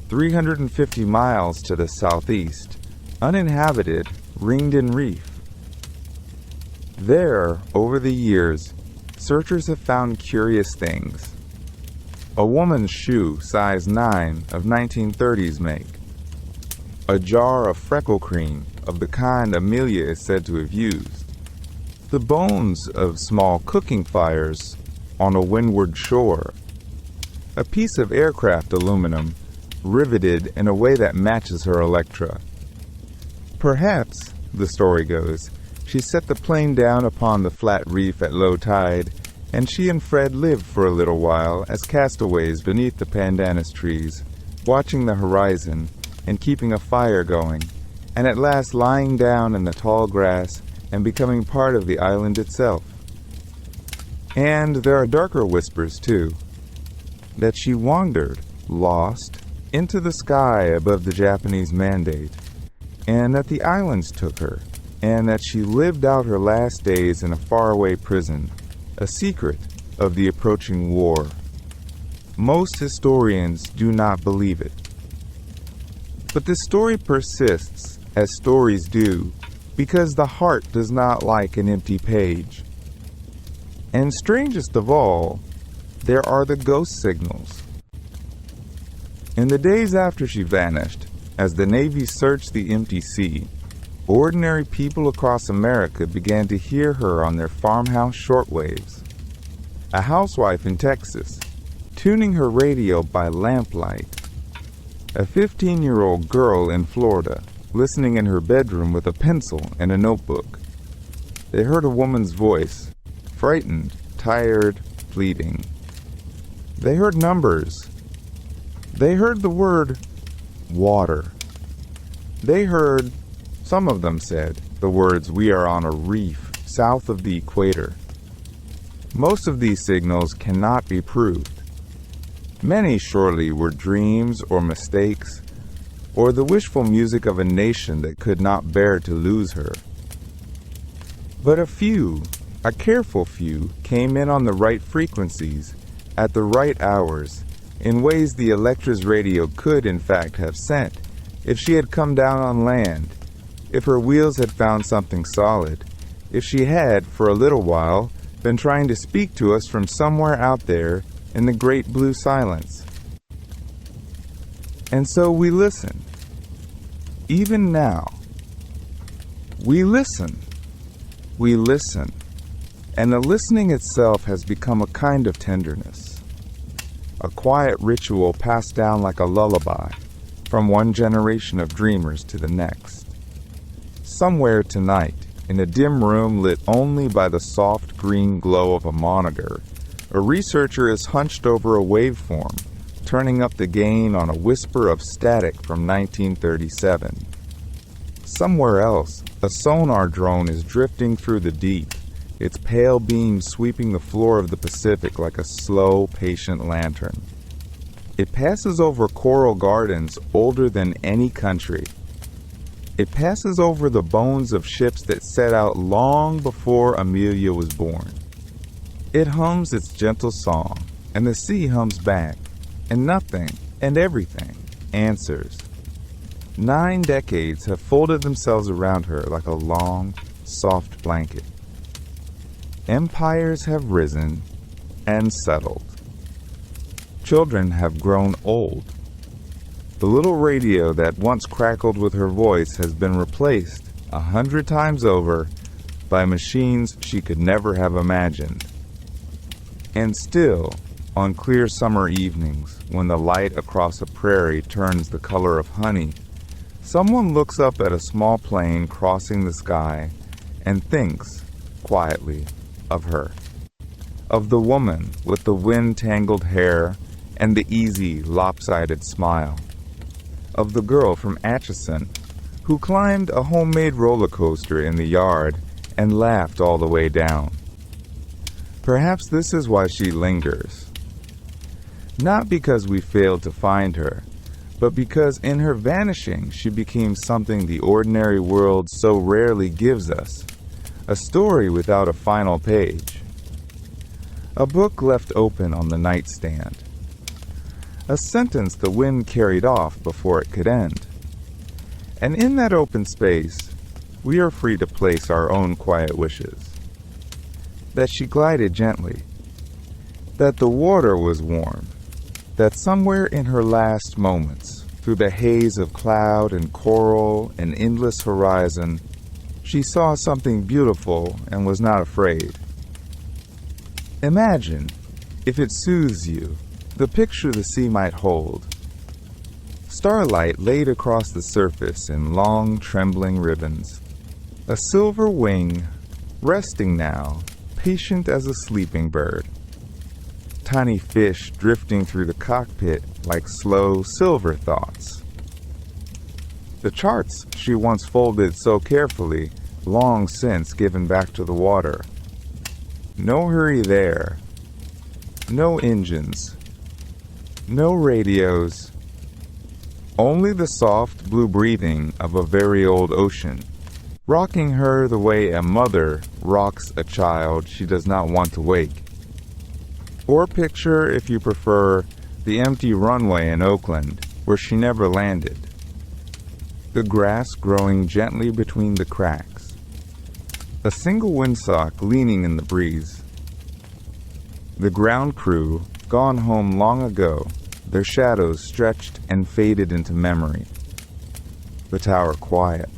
350 miles to the southeast, uninhabited, ringed in reef. There, over the years, searchers have found curious things. A woman's shoe, size 9, of 1930s make. A jar of freckle cream, of the kind Amelia is said to have used. The bones of small cooking fires on a windward shore. A piece of aircraft aluminum, riveted in a way that matches her Electra. Perhaps, the story goes, she set the plane down upon the flat reef at low tide, and she and Fred lived for a little while as castaways beneath the pandanus trees, watching the horizon and keeping a fire going, and at last lying down in the tall grass and becoming part of the island itself. And there are darker whispers, too, that she wandered, lost, into the sky above the Japanese mandate, and that the islands took her, and that she lived out her last days in a faraway prison, a secret of the approaching war. Most historians do not believe it. But this story persists, as stories do, because the heart does not like an empty page. And strangest of all, there are the ghost signals. In the days after she vanished, as the Navy searched the empty sea, ordinary people across America began to hear her on their farmhouse shortwaves. A housewife in Texas, tuning her radio by lamplight. A 15-year-old girl in Florida, listening in her bedroom with a pencil and a notebook. They heard a woman's voice, frightened, tired, pleading. They heard numbers. They heard the word water. They heard, some of them said, the words, "We are on a reef south of the equator." Most of these signals cannot be proved. Many surely were dreams or mistakes, or the wishful music of a nation that could not bear to lose her. But a few, a careful few, came in on the right frequencies, at the right hours, in ways the Electra's radio could in fact have sent, if she had come down on land, if her wheels had found something solid, if she had, for a little while, been trying to speak to us from somewhere out there in the great blue silence. And so we listen. Even now. We listen. We listen. And the listening itself has become a kind of tenderness. A quiet ritual passed down like a lullaby from one generation of dreamers to the next. Somewhere tonight, in a dim room lit only by the soft green glow of a monitor, a researcher is hunched over a waveform, turning up the gain on a whisper of static from 1937. Somewhere else, a sonar drone is drifting through the deep, its pale beam sweeping the floor of the Pacific like a slow, patient lantern. It passes over coral gardens older than any country. It passes over the bones of ships that set out long before Amelia was born. It hums its gentle song, and the sea hums back, and nothing and everything answers. 9 decades have folded themselves around her like a long, soft blanket. Empires have risen and settled. Children have grown old. The little radio that once crackled with her voice has been replaced 100 times over by machines she could never have imagined. And still, on clear summer evenings, when the light across a prairie turns the color of honey, someone looks up at a small plane crossing the sky and thinks, quietly, of her. Of the woman with the wind-tangled hair and the easy, lopsided smile. Of the girl from Atchison who climbed a homemade roller coaster in the yard and laughed all the way down. Perhaps this is why she lingers. Not because we failed to find her, but because in her vanishing she became something the ordinary world so rarely gives us, a story without a final page. A book left open on the nightstand. A sentence the wind carried off before it could end. And in that open space, we are free to place our own quiet wishes. That she glided gently. That the water was warm. That somewhere in her last moments, through the haze of cloud and coral and endless horizon, she saw something beautiful and was not afraid. Imagine, if it soothes you, the picture the sea might hold. Starlight laid across the surface in long, trembling ribbons. A silver wing, resting now, patient as a sleeping bird. Tiny fish drifting through the cockpit like slow, silver thoughts. The charts she once folded so carefully, long since given back to the water. No hurry there. No engines. No radios. Only the soft blue breathing of a very old ocean, rocking her the way a mother rocks a child she does not want to wake. Or picture, if you prefer, the empty runway in Oakland, where she never landed. The grass growing gently between the cracks. A single windsock leaning in the breeze. The ground crew, gone home long ago, their shadows stretched and faded into memory. The tower quiet.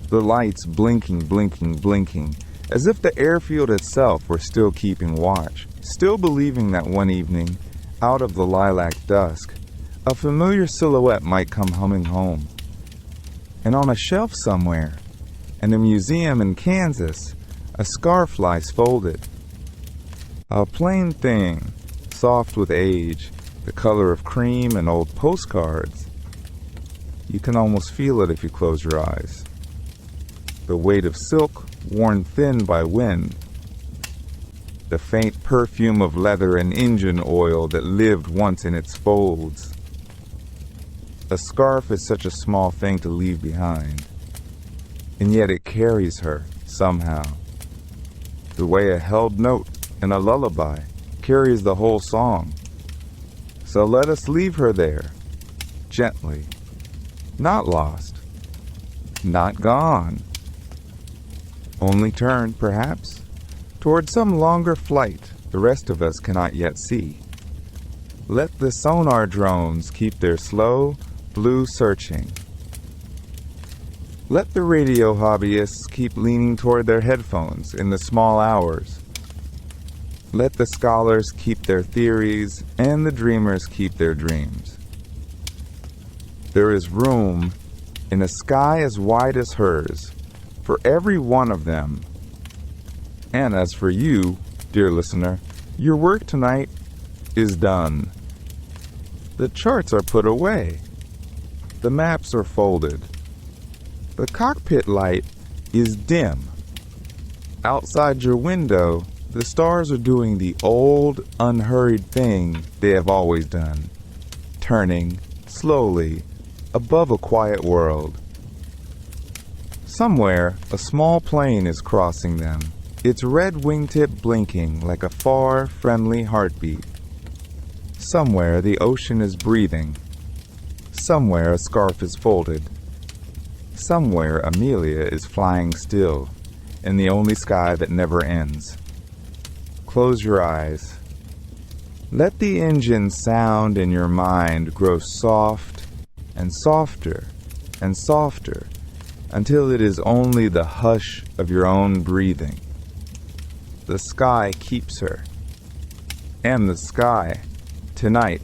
The lights blinking, blinking, blinking, as if the airfield itself were still keeping watch, still believing that one evening, out of the lilac dusk, a familiar silhouette might come humming home. And on a shelf somewhere, in a museum in Kansas, a scarf lies folded. A plain thing, soft with age, the color of cream and old postcards. You can almost feel it if you close your eyes. The weight of silk worn thin by wind. The the faint perfume of leather and engine oil that lived once in its folds. A scarf is such a small thing to leave behind, and yet it carries her somehow, the way a held note in a lullaby carries the whole song. So let us leave her there, gently, not lost, not gone, only turned, perhaps, toward some longer flight the rest of us cannot yet see. Let the sonar drones keep their slow, blue searching. Let the radio hobbyists keep leaning toward their headphones in the small hours. Let the scholars keep their theories and the dreamers keep their dreams. There is room in a sky as wide as hers for every one of them. And as for you, dear listener, your work tonight is done. The charts are put away. The maps are folded. The cockpit light is dim. Outside your window, the stars are doing the old, unhurried thing they have always done, turning, slowly, above a quiet world. Somewhere, a small plane is crossing them, its red wingtip blinking like a far, friendly heartbeat. Somewhere, the ocean is breathing. Somewhere, a scarf is folded. Somewhere, Amelia is flying still, in the only sky that never ends. Close your eyes. Let the engine sound in your mind grow soft and softer and softer until it is only the hush of your own breathing. The sky keeps her. And the sky, tonight,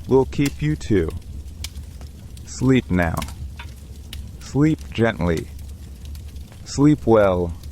will keep you too. Sleep now. Sleep gently. Sleep well.